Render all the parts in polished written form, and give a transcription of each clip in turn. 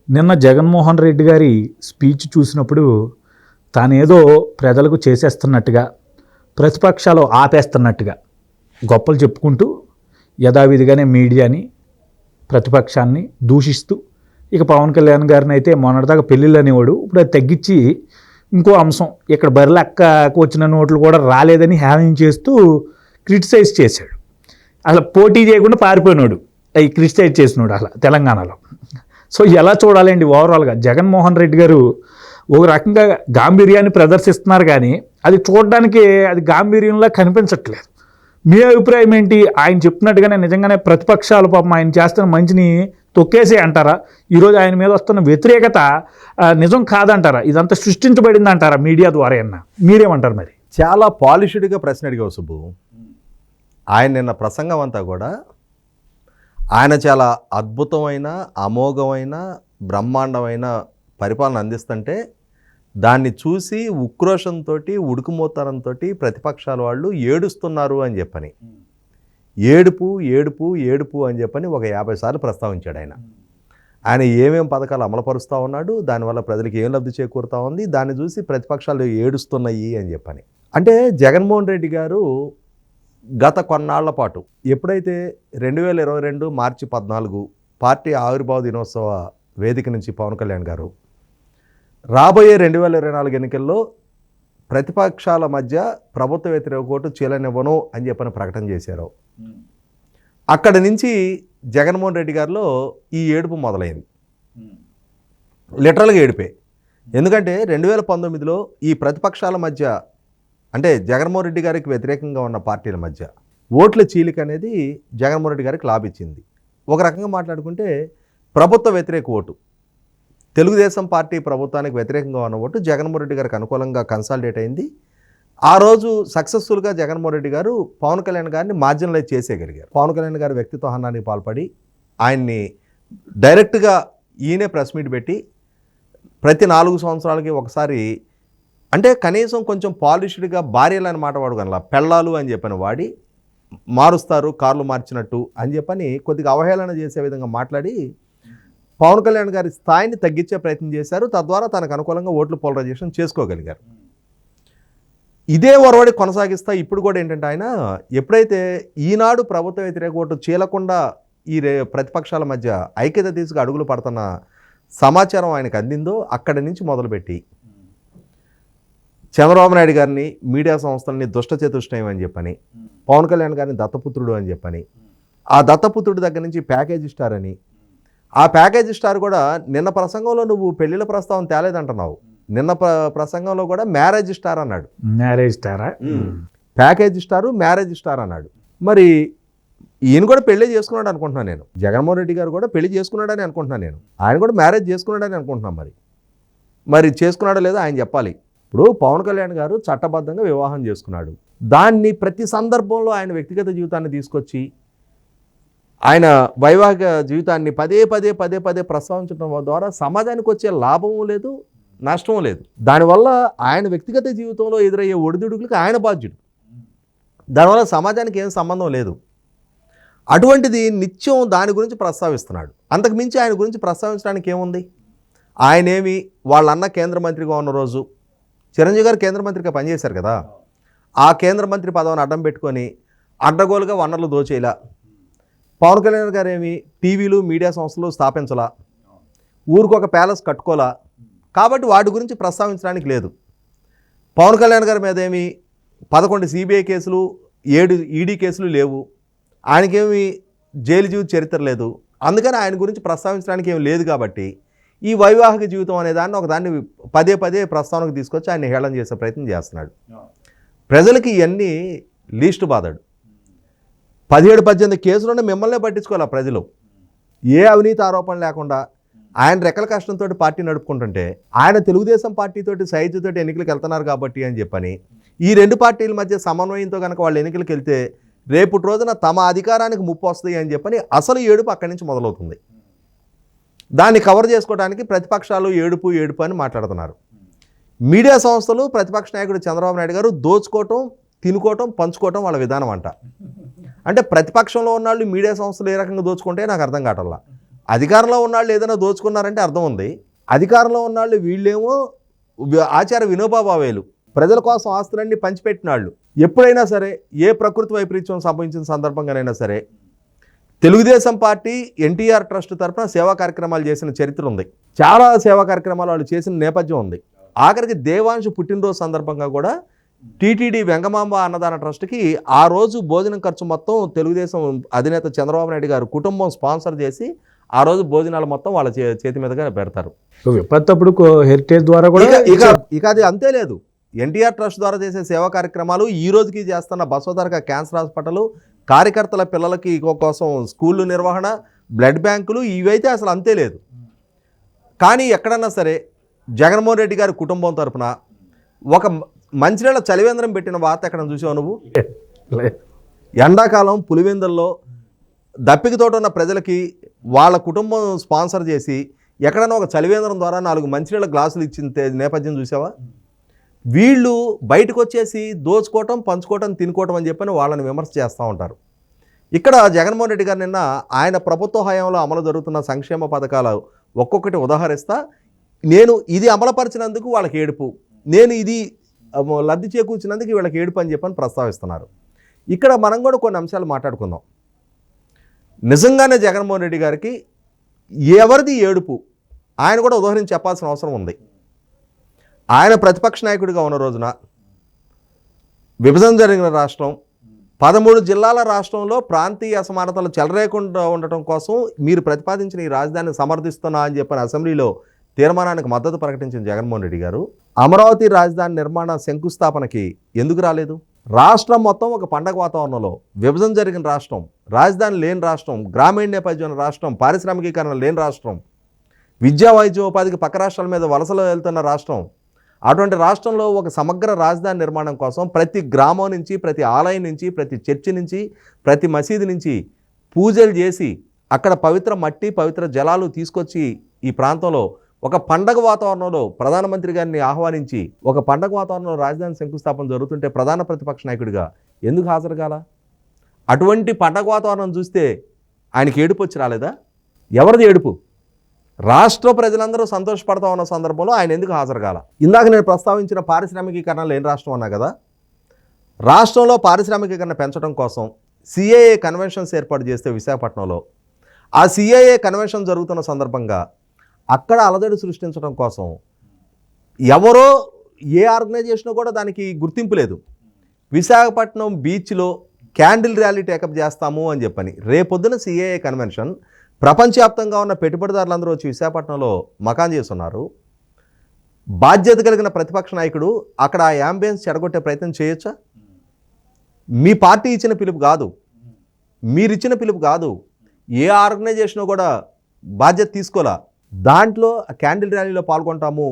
నిన్న జగన్మోహన్ రెడ్డి గారి స్పీచ్ చూసినప్పుడు తానేదో ప్రజలకు చేసేస్తున్నట్టుగా, ప్రతిపక్షాలు ఆపేస్తున్నట్టుగా గొప్పలు చెప్పుకుంటూ యథావిధిగానే మీడియాని, ప్రతిపక్షాన్ని దూషిస్తూ, ఇక పవన్ కళ్యాణ్ గారిని అయితే మొన్నటిదాకా పెళ్ళిళ్ళు అనేవాడు, ఇప్పుడు అది తగ్గించి ఇంకో అంశం, ఇక్కడ బరిలెక్కకు వచ్చిన నోట్లు కూడా రాలేదని హేళన చేస్తూ క్రిటిసైజ్ చేశాడు. అసలు పోటీ చేయకుండా పారిపోయినాడు అవి క్రిటిసైజ్ చేసినాడు అసలు తెలంగాణలో. సో ఎలా చూడాలండి ఓవరాల్గా జగన్మోహన్ రెడ్డి గారు ఒక రకంగా గాంభీర్యాన్ని ప్రదర్శిస్తున్నారు, కానీ అది చూడడానికి అది గాంభీర్యంలా కనిపించట్లేదు. మీ అభిప్రాయం ఏంటి? ఆయన చెప్పినట్టుగానే నిజంగానే ప్రతిపక్షాలు పాపం ఆయన చేస్తున్న మంచిని తొక్కేసే అంటారా? ఈరోజు ఆయన మీద వస్తున్న వ్యతిరేకత నిజం కాదంటారా? ఇదంతా సృష్టించబడింది అంటారా మీడియా ద్వారా? అన్న మీరేమంటారు? మరి చాలా పాలిష్డ్గా ప్రశ్న అడిగావు సుబ్బు. ఆయన నిన్న ప్రసంగం అంతా కూడా ఆయన చాలా అద్భుతమైన, అమోఘమైన, బ్రహ్మాండమైన పరిపాలన అందిస్తుంటే దాన్ని చూసి ఉక్రోషంతో, ఉడుకుమోతనంతో ప్రతిపక్షాల వాళ్ళు ఏడుస్తున్నారు అని చెప్పని, ఏడుపు ఏడుపు ఏడుపు అని చెప్పని ఒక 50 సార్లు ప్రస్తావించాడు ఆయన. ఆయన ఏమేం పథకాలు అమలుపరుస్తూ ఉన్నాడు, దానివల్ల ప్రజలకు ఏం లబ్ధి చేకూరుతూ ఉంది, దాన్ని చూసి ప్రతిపక్షాలు ఏడుస్తున్నాయి అని చెప్పని. అంటే జగన్మోహన్ రెడ్డి గారు గత కొన్నాళ్ల పాటు ఎప్పుడైతే 2022 మార్చి 14 పార్టీ ఆవిర్భావ దినోత్సవ వేదిక నుంచి పవన్ కళ్యాణ్ గారు రాబోయే 2024 ఎన్నికల్లో ప్రతిపక్షాల మధ్య ప్రభుత్వ వ్యతిరేక ఓటు చీలనివ్వను అని చెప్పని ప్రకటన చేశారు. అక్కడి నుంచి జగన్మోహన్ రెడ్డి గారిలో ఈ ఏడుపు మొదలైంది. లిటరల్గా ఏడిపే. ఎందుకంటే 2019లో ఈ ప్రతిపక్షాల మధ్య, అంటే జగన్మోహన్ రెడ్డి గారికి వ్యతిరేకంగా ఉన్న పార్టీల మధ్య ఓట్ల చీలిక అనేది జగన్మోహన్ రెడ్డి గారికి లాభించింది. ఒక రకంగా మాట్లాడుకుంటే ప్రభుత్వ వ్యతిరేక ఓటు, తెలుగుదేశం పార్టీ ప్రభుత్వానికి వ్యతిరేకంగా ఉన్న ఓటు జగన్మోహన్ రెడ్డి గారికి అనుకూలంగా కన్సాలిడేట్ అయింది. ఆ రోజు సక్సెస్ఫుల్గా జగన్మోహన్ రెడ్డి గారు పవన్ కళ్యాణ్ గారిని మార్జినలైజ్ చేసేయగలిగారు. పవన్ కళ్యాణ్ గారి వ్యక్తిత్వ హనానికి పాల్పడి ఆయన్ని డైరెక్ట్గా ఈయనే ప్రెస్ మీట్ పెట్టి ప్రతి 4 సంవత్సరాలకి ఒకసారి, అంటే కనీసం కొంచెం పాలిష్డ్గా భార్యలని మాట వాడుకనలా, పెళ్ళాలు అని చెప్పని వాడి మారుస్తారు కార్లు మార్చినట్టు అని చెప్పని కొద్దిగా అవహేళన చేసే విధంగా మాట్లాడి పవన్ కళ్యాణ్ గారి స్థాయిని తగ్గించే ప్రయత్నం చేశారు. తద్వారా తనకు అనుకూలంగా ఓట్లు పోలరైజేషన్ చేసుకోగలిగారు. ఇదే ఒరవడి కొనసాగిస్తా ఇప్పుడు కూడా ఏంటంటే ఆయన ఎప్పుడైతే ఈనాడు ప్రభుత్వ వ్యతిరేక ఓటు చీలకుండా ఈ ప్రతిపక్షాల మధ్య ఐక్యత తీసుకు అడుగులు పడుతున్న సమాచారం ఆయనకు అందిందో అక్కడి నుంచి మొదలుపెట్టి చంద్రబాబు నాయుడు గారిని, మీడియా సంస్థలని దుష్టచతుష్టయం అని చెప్పని, పవన్ కళ్యాణ్ గారిని దత్తపుత్రుడు అని చెప్పని, ఆ దత్తపుత్రుడి దగ్గర నుంచి ప్యాకేజ్ స్టార్ అని, ఆ ప్యాకేజ్ స్టార్ కూడా నిన్న ప్రసంగంలో నువ్వు పెళ్లిళ్ళ ప్రస్తావన తేలేదంటున్నావు, నిన్న ప్రసంగంలో కూడా మ్యారేజ్ స్టార్ అన్నాడు. మ్యారేజ్ స్టారా? ప్యాకేజ్ స్టారు, మ్యారేజ్ స్టార్ అన్నాడు. మరి ఈయన కూడా పెళ్లి చేసుకున్నాడు అనుకుంటున్నాను నేను. జగన్మోహన్ రెడ్డి గారు కూడా పెళ్లి చేసుకున్నాడని అనుకుంటున్నాను నేను. ఆయన కూడా మ్యారేజ్ చేసుకున్నాడని అనుకుంటున్నాను. మరి చేసుకున్నాడో లేదో ఆయన చెప్పాలి. ఇప్పుడు పవన్ కళ్యాణ్ గారు చట్టబద్ధంగా వివాహం చేసుకున్నాడు. దాన్ని ప్రతి సందర్భంలో ఆయన వ్యక్తిగత జీవితాన్ని తీసుకొచ్చి ఆయన వైవాహిక జీవితాన్ని పదే పదే పదే పదే ప్రస్తావించడం ద్వారా సమాజానికి వచ్చే లాభము లేదు, నష్టం లేదు. దానివల్ల ఆయన వ్యక్తిగత జీవితంలో ఎదురయ్యే ఒడిదుడుకులకు ఆయన బాధ్యుడు. దానివల్ల సమాజానికి ఏం సంబంధం లేదు. అటువంటిది నిత్యం దాని గురించి ప్రస్తావిస్తున్నాడు. అంతకుమించి ఆయన గురించి ప్రస్తావించడానికి ఏముంది? ఆయనేమి వాళ్ళన్న కేంద్ర మంత్రిగా ఉన్న రోజు చిరంజీవి గారు కేంద్ర మంత్రిగా పనిచేశారు కదా, ఆ కేంద్ర మంత్రి పదవిని అడ్డం పెట్టుకొని అడ్డగోలుగా వనరులు దోచేలా, పవన్ కళ్యాణ్ గారు ఏమి టీవీలు, మీడియా సంస్థలు స్థాపించలా, ఊరికొక ప్యాలెస్ కట్టుకోలా, కాబట్టి వాటి గురించి ప్రస్తావించడానికి లేదు. పవన్ కళ్యాణ్ గారి మీద ఏమి 11 సిబిఐ కేసులు, 7 ఈడీ కేసులు లేవు, ఆయనకేమి జైలు జీవిత చరిత్ర లేదు, అందుకని ఆయన గురించి ప్రస్తావించడానికి ఏమి లేదు. కాబట్టి ఈ వైవాహిక జీవితం అనే దాన్ని ఒకదాన్ని పదే పదే ప్రస్తావనకు తీసుకొచ్చి ఆయన హేళన చేసే ప్రయత్నం చేస్తున్నాడు. ప్రజలకి ఇవన్నీ లీస్ట్ బాధాడు. 17-18 కేసులోనే మిమ్మల్నే పట్టించుకోవాలి ప్రజలు. ఏ అవినీతి ఆరోపణ లేకుండా ఆయన రెక్కల కష్టంతో పార్టీ నడుపుకుంటుంటే, ఆయన తెలుగుదేశం పార్టీతోటి సైజుతోటి ఎన్నికలకు వెళ్తున్నారు కాబట్టి అని చెప్పని ఈ 2 పార్టీల మధ్య సమన్వయంతో కనుక వాళ్ళు ఎన్నికలకు వెళ్తే రేపటి రోజున తమ అధికారానికి ముప్పు వస్తాయి అని చెప్పని అసలు ఏడుపు అక్కడి నుంచి మొదలవుతుంది. దాన్ని కవర్ చేసుకోవడానికి ప్రతిపక్షాలు ఏడుపు ఏడుపు అని మాట్లాడుతున్నారు. మీడియా సంస్థలు, ప్రతిపక్ష నాయకుడు చంద్రబాబు నాయుడు గారు దోచుకోవటం, తినుకోవటం, పంచుకోవటం వాళ్ళ విధానం అంట. అంటే ప్రతిపక్షంలో ఉన్నాళ్ళు మీడియా సంస్థలు ఏ రకంగా దోచుకుంటే నాకు అర్థం కావట్లా. అధికారంలో ఉన్నాళ్ళు ఏదైనా దోచుకున్నారంటే అర్థం ఉంది. అధికారంలో ఉన్నాళ్ళు వీళ్ళేమో ఆచార వినోబా భావేలు, ప్రజల కోసం ఆస్తులన్నీ పంచిపెట్టిన వాళ్ళు. ఎప్పుడైనా సరే ఏ ప్రకృతి వైపరీత్యం సంభవించిన సందర్భంగానైనా సరే తెలుగుదేశం పార్టీ ఎన్టీఆర్ ట్రస్ట్ తరఫున సేవా కార్యక్రమాలు చేసిన చరిత్ర ఉంది. చాలా సేవా కార్యక్రమాలు వాళ్ళు చేసిన నేపథ్యం ఉంది. ఆఖరికి దేవాంశు పుట్టినరోజు సందర్భంగా కూడా టీటీడీ వెంగమాంబ అన్నదాన ట్రస్ట్కి ఆ రోజు భోజనం ఖర్చు మొత్తం తెలుగుదేశం అధినేత చంద్రబాబు నాయుడు గారు కుటుంబం స్పాన్సర్ చేసి ఆ రోజు భోజనాలు మొత్తం వాళ్ళ చేతి మీదుగా పెడతారు. విపత్తప్పుడు హెరిటేజ్ ద్వారా కూడా ఇక అది అంతే లేదు. ఎన్టీఆర్ ట్రస్ట్ ద్వారా చేసే సేవా కార్యక్రమాలు ఈ రోజుకి చేస్తున్న బసవతారక క్యాన్సర్ హాస్పిటల్, కార్యకర్తల పిల్లలకి కోసం స్కూళ్ళు నిర్వహణ, బ్లడ్ బ్యాంకులు, ఇవైతే అసలు అంతే లేదు. కానీ ఎక్కడన్నా సరే జగన్మోహన్ రెడ్డి గారి కుటుంబం తరఫున ఒక మంచినీళ్ళ చలివేంద్రం పెట్టిన వార్త ఎక్కడ చూసావు నువ్వు? ఎండాకాలం పులివెందుల్లో దప్పికతోటి ఉన్న ప్రజలకి వాళ్ళ కుటుంబం స్పాన్సర్ చేసి ఎక్కడన్నా ఒక చలివేంద్రం ద్వారా 4 మంచినీళ్ళ గ్లాసులు ఇచ్చిన నేపథ్యం చూసావా? వీళ్ళు బయటకు వచ్చేసి దోచుకోవటం, పంచుకోవటం, తినుకోవటం అని చెప్పని వాళ్ళని విమర్శ చేస్తూ ఉంటారు. ఇక్కడ జగన్మోహన్ రెడ్డి గారు నిన్న ఆయన ప్రభుత్వ హయాంలో అమలు జరుగుతున్న సంక్షేమ పథకాలు ఒక్కొక్కటి ఉదాహరిస్తా, నేను ఇది అమలుపరిచినందుకు వాళ్ళకి ఏడుపు, నేను ఇది లబ్ధి చేకూర్చినందుకు వీళ్ళకి ఏడుపు అని చెప్పని ప్రస్తావిస్తున్నారు. ఇక్కడ మనం కూడా కొన్ని అంశాలు మాట్లాడుకుందాం. నిజంగానే జగన్మోహన్ రెడ్డి గారికి ఎవరిది ఏడుపు ఆయన కూడా ఉదాహరించి చెప్పాల్సిన అవసరం ఉంది. ఆయన ప్రతిపక్ష నాయకుడిగా ఉన్న రోజున విభజన జరిగిన రాష్ట్రం, 13 జిల్లాల రాష్ట్రంలో ప్రాంతీయ అసమానతలు చెలరేకుండా ఉండటం కోసం మీరు ప్రతిపాదించిన ఈ రాజధానిని సమర్థిస్తున్నా అని చెప్పిన అసెంబ్లీలో తీర్మానానికి మద్దతు ప్రకటించిన జగన్మోహన్ రెడ్డి గారు అమరావతి రాజధాని నిర్మాణ శంకుస్థాపనకి ఎందుకు రాలేదు? రాష్ట్రం మొత్తం ఒక పండగ వాతావరణంలో, విభజన జరిగిన రాష్ట్రం, రాజధాని లేని రాష్ట్రం, గ్రామీణ నేపథ్యం రాష్ట్రం, పారిశ్రామికీకరణ లేని రాష్ట్రం, విద్యా వైద్య ఉపాధికి పక్క రాష్ట్రాల మీద వలసలు వెళ్తున్న రాష్ట్రం, అటువంటి రాష్ట్రంలో ఒక సమగ్ర రాజధాని నిర్మాణం కోసం ప్రతి గ్రామం నుంచి, ప్రతి ఆలయం నుంచి, ప్రతి చర్చి నుంచి, ప్రతి మసీదు నుంచి పూజలు చేసి అక్కడ పవిత్ర మట్టి, పవిత్ర జలాలు తీసుకొచ్చి ఈ ప్రాంతంలో ఒక పండగ వాతావరణంలో ప్రధానమంత్రి గారిని ఆహ్వానించి ఒక పండగ వాతావరణంలో రాజధాని శంకుస్థాపన జరుగుతుంటే ప్రధాన ప్రతిపక్ష నాయకుడిగా ఎందుకు హాజరు కాల? అటువంటి పండగ వాతావరణం చూస్తే ఆయనకి ఏడుపు వచ్చి రాలేదా? ఎవరిది ఏడుపు? రాష్ట్ర ప్రజలందరూ సంతోషపడతా ఉన్న సందర్భంలో ఆయన ఎందుకు హాజరు కాల? ఇందాక నేను ప్రస్తావించిన పారిశ్రామికీకరణ లేని రాష్ట్రం అన్నా కదా, రాష్ట్రంలో పారిశ్రామికీకరణ పెంచడం కోసం సిఐఏ కన్వెన్షన్స్ ఏర్పాటు చేస్తే విశాఖపట్నంలో, ఆ సిఐఏ కన్వెన్షన్ జరుగుతున్న సందర్భంగా అక్కడ అలజడి సృష్టించడం కోసం ఎవరో ఏ ఆర్గనైజేషన్ కూడా దానికి గుర్తింపు లేదు. విశాఖపట్నం బీచ్లో క్యాండిల్ ర్యాలీ టేకప్ చేస్తాము అని చెప్పని రేపొద్దున సిఐఏ కన్వెన్షన్, ప్రపంచవ్యాప్తంగా ఉన్న పెట్టుబడిదారులందరూ వచ్చి విశాఖపట్నంలో మకాన్ చేస్తున్నారు. బాధ్యత కలిగిన ప్రతిపక్ష నాయకుడు అక్కడ ఆ యాంబియన్స్ చెడగొట్టే ప్రయత్నం చేయొచ్చా? మీ పార్టీ ఇచ్చిన పిలుపు కాదు, మీరిచ్చిన పిలుపు కాదు, ఏ ఆర్గనైజేషన్ కూడా బాధ్యత తీసుకోలే. దాంట్లో క్యాండిల్ ర్యాలీలో పాల్గొంటాము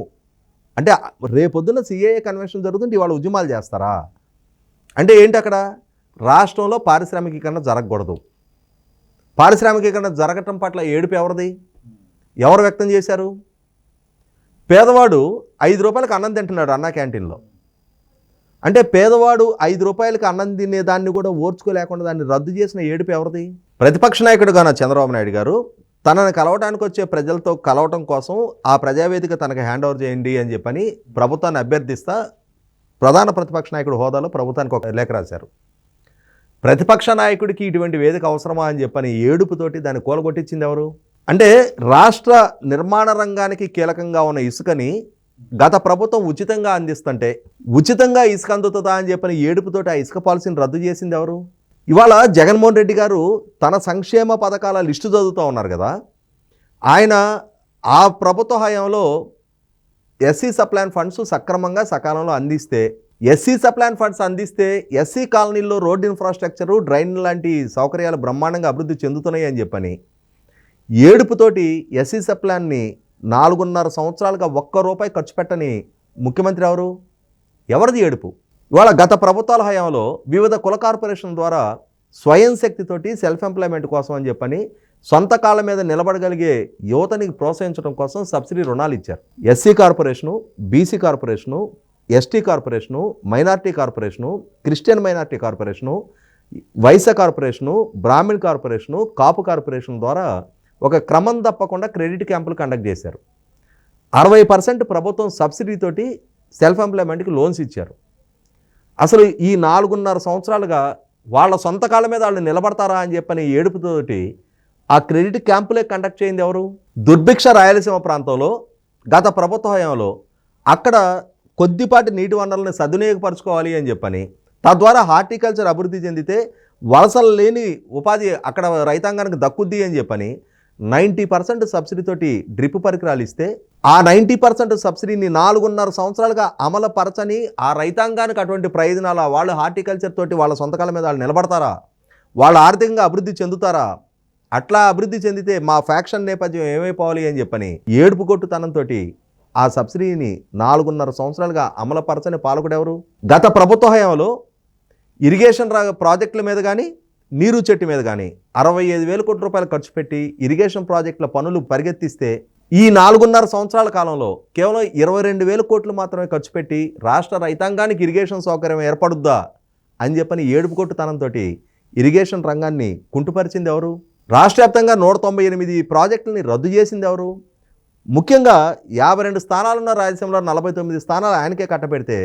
అంటే రేపొద్దున సిఐఏ కన్వెన్షన్ జరుగుతుంటే ఇవాళ ఉద్యమాలు చేస్తారా? అంటే ఏంటి? అక్కడ రాష్ట్రంలో పారిశ్రామికీకరణ జరగకూడదు. పారిశ్రామికీకరణ జరగటం పట్ల ఏడుపు ఎవరిది? ఎవరు వ్యక్తం చేశారు? పేదవాడు 5 రూపాయలకు అన్నం తింటున్నాడు అన్నా క్యాంటీన్లో. అంటే పేదవాడు 5 రూపాయలకి అన్నం తినే దాన్ని కూడా ఓర్చుకోలేకుండా దాన్ని రద్దు చేసిన ఏడుపు ఎవరిది? ప్రతిపక్ష నాయకుడుగా చంద్రబాబు నాయుడు గారు తనను కలవడానికి వచ్చే ప్రజలతో కలవటం కోసం ఆ ప్రజావేదిక తనకు హ్యాండ్ ఓవర్ చేయండి అని చెప్పని ప్రభుత్వాన్ని అభ్యర్థిస్తా ప్రధాన ప్రతిపక్ష నాయకుడు హోదాలో ప్రభుత్వానికి ఒక లేఖ రాశారు. ప్రతిపక్ష నాయకుడికి ఇటువంటి వేదిక అవసరమా అని చెప్పని ఏడుపుతోటి దాన్ని కూలగొట్టించింది ఎవరు? అంటే రాష్ట్ర నిర్మాణ రంగానికి కీలకంగా ఉన్న ఇసుకని గత ప్రభుత్వం ఉచితంగా అందిస్తుంటే ఉచితంగా ఇసుక అందుతుందా అని చెప్పని ఏడుపుతోటి ఆ ఇసుక పాలసీని రద్దు చేసింది ఎవరు? ఇవాళ జగన్మోహన్ రెడ్డి గారు తన సంక్షేమ పథకాల లిస్టు చదువుతూ ఉన్నారు కదా, ఆయన ఆ ప్రభుత్వ హయాంలో ఎస్సీ సప్లాన్ ఫండ్స్ సక్రమంగా సకాలంలో అందిస్తే, ఎస్సీ సప్లాన్ ఫండ్స్ అందిస్తే ఎస్సీ కాలనీల్లో రోడ్ ఇన్ఫ్రాస్ట్రక్చరు, డ్రైన్ లాంటి సౌకర్యాలు బ్రహ్మాండంగా అభివృద్ధి చెందుతున్నాయి అని చెప్పని ఏడుపుతోటి ఎస్సీ సప్లాన్ని 4.5 సంవత్సరాలుగా ₹1 ఖర్చు పెట్టని ముఖ్యమంత్రి ఎవరు? ఎవరిది ఏడుపు? ఇవాళ గత ప్రభుత్వాల హయాంలో వివిధ కుల కార్పొరేషన్ ద్వారా స్వయం శక్తితోటి సెల్ఫ్ ఎంప్లాయ్మెంట్ కోసం అని చెప్పని సొంత కాళ్ళ మీద నిలబడగలిగే యువతని ప్రోత్సహించడం కోసం సబ్సిడీ రుణాలు ఇచ్చారు. SC corporation, BC corporation, ST corporation, minority corporation, Christian minority corporation, Vaishya corporation, Brahman corporation, Kapu corporation ద్వారా ఒక క్రమం తప్పకుండా క్రెడిట్ క్యాంపులు కండక్ట్ చేశారు. 60% ప్రభుత్వం సబ్సిడీతోటి సెల్ఫ్ ఎంప్లాయ్మెంట్కి లోన్స్ ఇచ్చారు. అసలు ఈ 4.5 సంవత్సరాలుగా వాళ్ళ సొంత కాళ్ళ మీద వాళ్ళు నిలబడతారా అని చెప్పని ఏడుపుతోటి ఆ క్రెడిట్ క్యాంపులే కండక్ట్ చేయింది ఎవరు? దుర్భిక్ష రాయలసీమ ప్రాంతంలో గత ప్రభుత్వ హయాంలో అక్కడ కొద్దిపాటి నీటి వనరులను సద్వినియోగపరచుకోవాలి అని చెప్పని, తద్వారా హార్టికల్చర్ అభివృద్ధి చెందితే వలసలు లేని ఉపాధి అక్కడ రైతాంగానికి దక్కుద్ది అని చెప్పని 90% సబ్సిడీతోటి డ్రిప్ పరికరాలు ఇస్తే ఆ 90% సబ్సిడీని 4.5 సంవత్సరాలుగా అమలుపరచని ఆ రైతాంగానికి అటువంటి ప్రయోజనాలు వాళ్ళు హార్టికల్చర్ తోటి వాళ్ళ సొంతకాల మీద వాళ్ళు నిలబడతారా? వాళ్ళు ఆర్థికంగా అభివృద్ధి చెందుతారా? అట్లా అభివృద్ధి చెందితే మా ఫ్యాక్షన్ నేపథ్యం ఏమైపోవాలి అని చెప్పని ఏడుపు కొట్టుతనంతో ఆ సబ్సిడీని 4.5 సంవత్సరాలుగా అమలుపరచని పాలకుడెవరు? గత ప్రభుత్వ హయాంలో ఇరిగేషన్ ప్రాజెక్టుల మీద కానీ నీరు చెట్టు మీద కానీ 65,000 కోట్ల రూపాయలు ఖర్చు పెట్టి ఇరిగేషన్ ప్రాజెక్టుల పనులు పరిగెత్తిస్తే ఈ 4.5 సంవత్సరాల కాలంలో కేవలం 22,000 కోట్లు మాత్రమే ఖర్చు పెట్టి రాష్ట్ర రైతాంగానికి ఇరిగేషన్ సౌకర్యం ఏర్పడుద్దా అని చెప్పని ఏడుపు కొట్టుతనంతో ఇరిగేషన్ రంగాన్ని కుంటుపరిచింది ఎవరు? రాష్ట్ర వ్యాప్తంగా 198 ప్రాజెక్టులని రద్దు చేసింది ఎవరు? ముఖ్యంగా 52 స్థానాలున్న రాయలసీమలో 49 స్థానాలు ఆయనకే కట్టబెడితే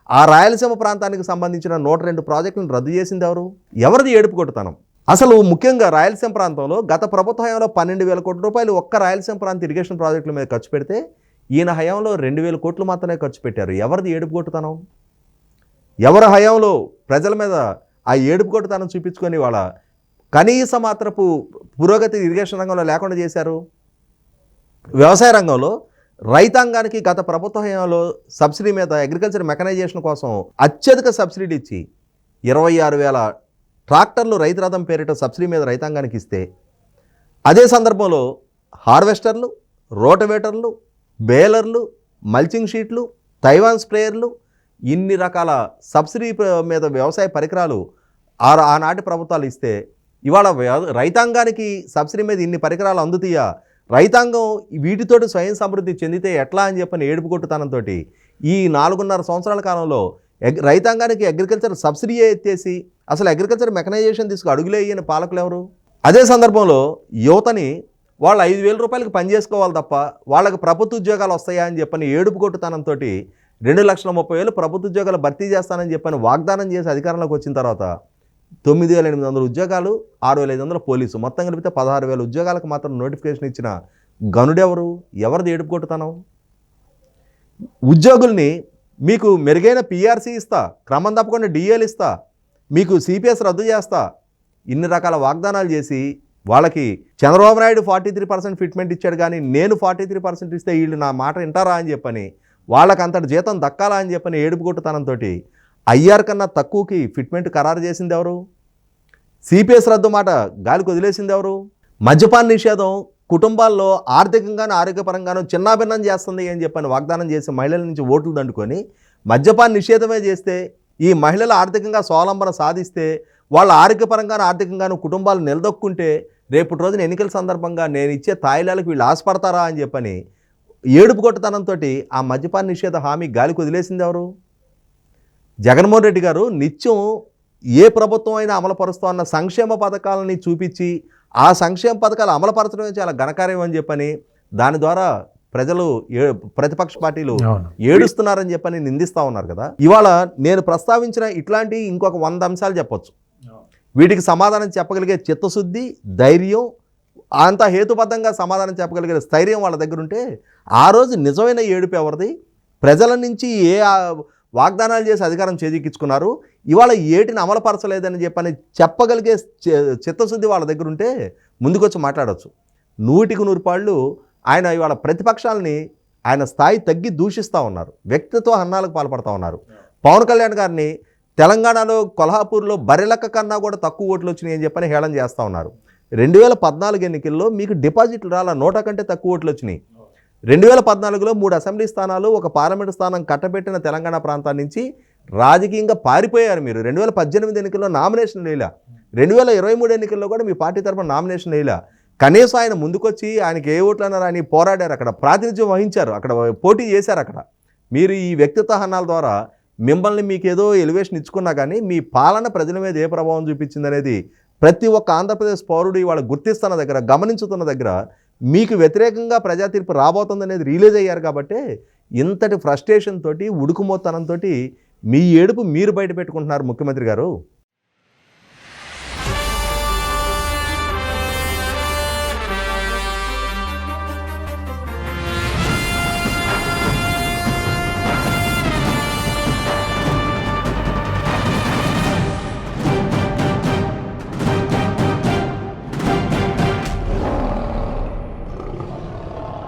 ఆ రాయలసీమ ప్రాంతానికి సంబంధించిన 102 ప్రాజెక్టులను రద్దు చేసింది ఎవరు? ఎవరిది ఏడుపు కొట్టుతనం? అసలు ముఖ్యంగా రాయలసీమ ప్రాంతంలో గత ప్రభుత్వ హయాంలో 12,000 కోట్ల రూపాయలు ఒక్క రాయలసీమ ప్రాంత ఇరిగేషన్ ప్రాజెక్టుల మీద ఖర్చు పెడితే ఈయన హయాంలో 2,000 కోట్లు మాత్రమే ఖర్చు పెట్టారు. ఎవరిది ఏడుపు కొట్టుతనం? ఎవరి హయాంలో ప్రజల మీద ఆ ఏడుపు కొట్టుతనం చూపించుకొని వాళ్ళ కనీస మాత్రపు పురోగతి ఇరిగేషన్ రంగంలో లేకుండా చేశారు? వ్యవసాయ రంగంలో రైతాంగానికి గత ప్రభుత్వ హయాంలో సబ్సిడీ మీద అగ్రికల్చర్ మెకనైజేషన్ కోసం అత్యధిక సబ్సిడీ ఇచ్చి 26,000 ట్రాక్టర్లు రైతు రథం పేరిట సబ్సిడీ మీద రైతాంగానికి ఇస్తే అదే సందర్భంలో హార్వెస్టర్లు, రోటవేటర్లు, బేలర్లు, మల్చింగ్ షీట్లు, తైవాన్ స్ప్రేయర్లు, ఇన్ని రకాల సబ్సిడీ మీద వ్యవసాయ పరికరాలు ఆనాటి ప్రభుత్వాలు ఇస్తే ఇవాళ రైతాంగానికి సబ్సిడీ మీద ఇన్ని పరికరాలు అందుతాయా? రైతాంగం వీటితోటి స్వయం సమృద్ధి చెందితే ఎట్లా అని చెప్పని ఏడుపు కొట్టుతనంతో ఈ 4.5 సంవత్సరాల కాలంలో రైతాంగానికి అగ్రికల్చర్ సబ్సిడీ ఎత్తేసి అసలు అగ్రికల్చర్ మెకనైజేషన్ తీసుకు అడుగులేయని పాలకులు ఎవరు? అదే సందర్భంలో యువతని వాళ్ళు 5,000 రూపాయలకి పనిచేసుకోవాలి తప్ప వాళ్ళకి ప్రభుత్వ ఉద్యోగాలు వస్తాయా అని చెప్పని ఏడుపు కొట్టుతనంతో 2,30,000 ప్రభుత్వ ఉద్యోగాలు భర్తీ చేస్తానని చెప్పని వాగ్దానం చేసి అధికారంలోకి వచ్చిన తర్వాత 9,800 ఉద్యోగాలు, 6,500 పోలీసు, మొత్తం కలిపితే 16,000 ఉద్యోగాలకు మాత్రం నోటిఫికేషన్ ఇచ్చిన గనుడెవరు? ఎవరిది ఏడుపు కొట్టుతనం? ఉద్యోగుల్ని మీకు మెరుగైన పిఆర్సీ ఇస్తా, క్రమం తప్పకుండా డిఏలు ఇస్తా, మీకు సిపిఎస్ రద్దు చేస్తా, ఇన్ని రకాల వాగ్దానాలు చేసి వాళ్ళకి చంద్రబాబు నాయుడు 43% ఫిట్మెంట్ ఇచ్చాడు కానీ నేను 43% ఇస్తే వీళ్ళు నా మాట వింటారా అని చెప్పని వాళ్ళకి అంతటి జీతం దక్కాలా అని చెప్పని ఏడుపు కొట్టుతనంతో ఐఆర్ కన్నా తక్కువకి ఫిట్మెంట్ ఖరారు చేసింది ఎవరు? సిపిఎస్ రద్దు మాట గాలికి వదిలేసింది ఎవరు? మద్యపాన నిషేధం కుటుంబాల్లో ఆర్థికంగానూ ఆరోగ్యపరంగానూ చిన్నాభిన్నం చేస్తుంది అని చెప్పని వాగ్దానం చేసి మహిళల నుంచి ఓట్లు దండుకొని మద్యపాన నిషేధమే చేస్తే ఈ మహిళలు ఆర్థికంగా స్వావలంబన సాధిస్తే వాళ్ళ ఆరోగ్యపరంగానూ ఆర్థికంగానూ కుటుంబాలు నిలదొక్కుంటే రేపటి రోజున ఎన్నికల సందర్భంగా నేను ఇచ్చే తాయిలాలకు వీళ్ళు ఆశపడతారా అని చెప్పని ఏడుపు కొట్టుతనంతో ఆ మద్యపాన నిషేధ హామీ గాలికి వదిలేసింది ఎవరు? జగన్మోహన్ రెడ్డి గారు నిత్యం ఏ ప్రభుత్వం అయినా అమలుపరుస్తోన్న సంక్షేమ పథకాలని చూపించి ఆ సంక్షేమ పథకాలు అమలుపరచడమే చాలా ఘనకార్యం అని చెప్పని దాని ద్వారా ప్రజలు ప్రతిపక్ష పార్టీలు ఏడుస్తున్నారని చెప్పని నిందిస్తూ ఉన్నారు కదా. ఇవాళ నేను ప్రస్తావించిన ఇట్లాంటి ఇంకొక 100 అంశాలు చెప్పొచ్చు. వీటికి సమాధానం చెప్పగలిగే చిత్తశుద్ధి, ధైర్యం, అంత హేతుబద్ధంగా సమాధానం చెప్పగలిగే స్థైర్యం వాళ్ళ దగ్గర ఉంటే ఆ రోజు నిజమైన ఏడుపు ఎవరిది? ప్రజల నుంచి ఏ వాగ్దానాలు చేసి అధికారం చేజిక్కించుకున్నారు, ఇవాళ ఏటిని అమలుపరచలేదని చెప్పని చెప్పగలిగే చిత్తశుద్ధి వాళ్ళ దగ్గర ఉంటే ముందుకొచ్చి మాట్లాడవచ్చు. 100కి 100 ఆయన ఇవాళ ప్రతిపక్షాలని ఆయన స్థాయి తగ్గి దూషిస్తూ ఉన్నారు, వ్యక్తిత్వ హన్నాలకు పాల్పడుతూ ఉన్నారు. పవన్ కళ్యాణ్ గారిని తెలంగాణలో కొల్హాపూర్లో బర్రెలక్క కన్నా కూడా తక్కువ ఓట్లు వచ్చినాయి అని చెప్పని హేళన చేస్తూ ఉన్నారు. 2014 ఎన్నికల్లో మీకు డిపాజిట్లు రాలా, 100 కంటే తక్కువ ఓట్లు వచ్చినాయి. 2014లో 3 అసెంబ్లీ స్థానాలు, ఒక పార్లమెంటు స్థానం కట్టబెట్టిన తెలంగాణ ప్రాంతాల నుంచి రాజకీయంగా పారిపోయారు మీరు. 2018 ఎన్నికల్లో నామినేషన్ వేయలా, 2023 ఎన్నికల్లో కూడా మీ పార్టీ తరఫున నామినేషన్ వేయలా. కనీసం ఆయన ముందుకొచ్చి ఆయనకి ఏ ఓట్లు అన్నారు అని పోరాడారు, అక్కడ ప్రాతినిధ్యం వహించారు, అక్కడ పోటీ చేశారు. అక్కడ మీరు ఈ వ్యక్తిత్వ హన్నాల ద్వారా మిమ్మల్ని మీకు ఏదో ఎలివేషన్ ఇచ్చుకున్నా కానీ మీ పాలన ప్రజల మీద ఏ ప్రభావం చూపించింది అనేది ప్రతి ఒక్క ఆంధ్రప్రదేశ్ పౌరుడు ఇవాళ గుర్తిస్తున్న దగ్గర, గమనించుతున్న దగ్గర మీకు వ్యతిరేకంగా ప్రజా తీర్పు రాబోతుందనేది రిలీజ్ అయ్యారు కాబట్టి ఇంతటి ఫ్రస్ట్రేషన్ తోటి, ఉడుకుమోతనంతో మీ ఏడుపు మీరు బయట పెట్టుకుంటున్నారు ముఖ్యమంత్రి గారు.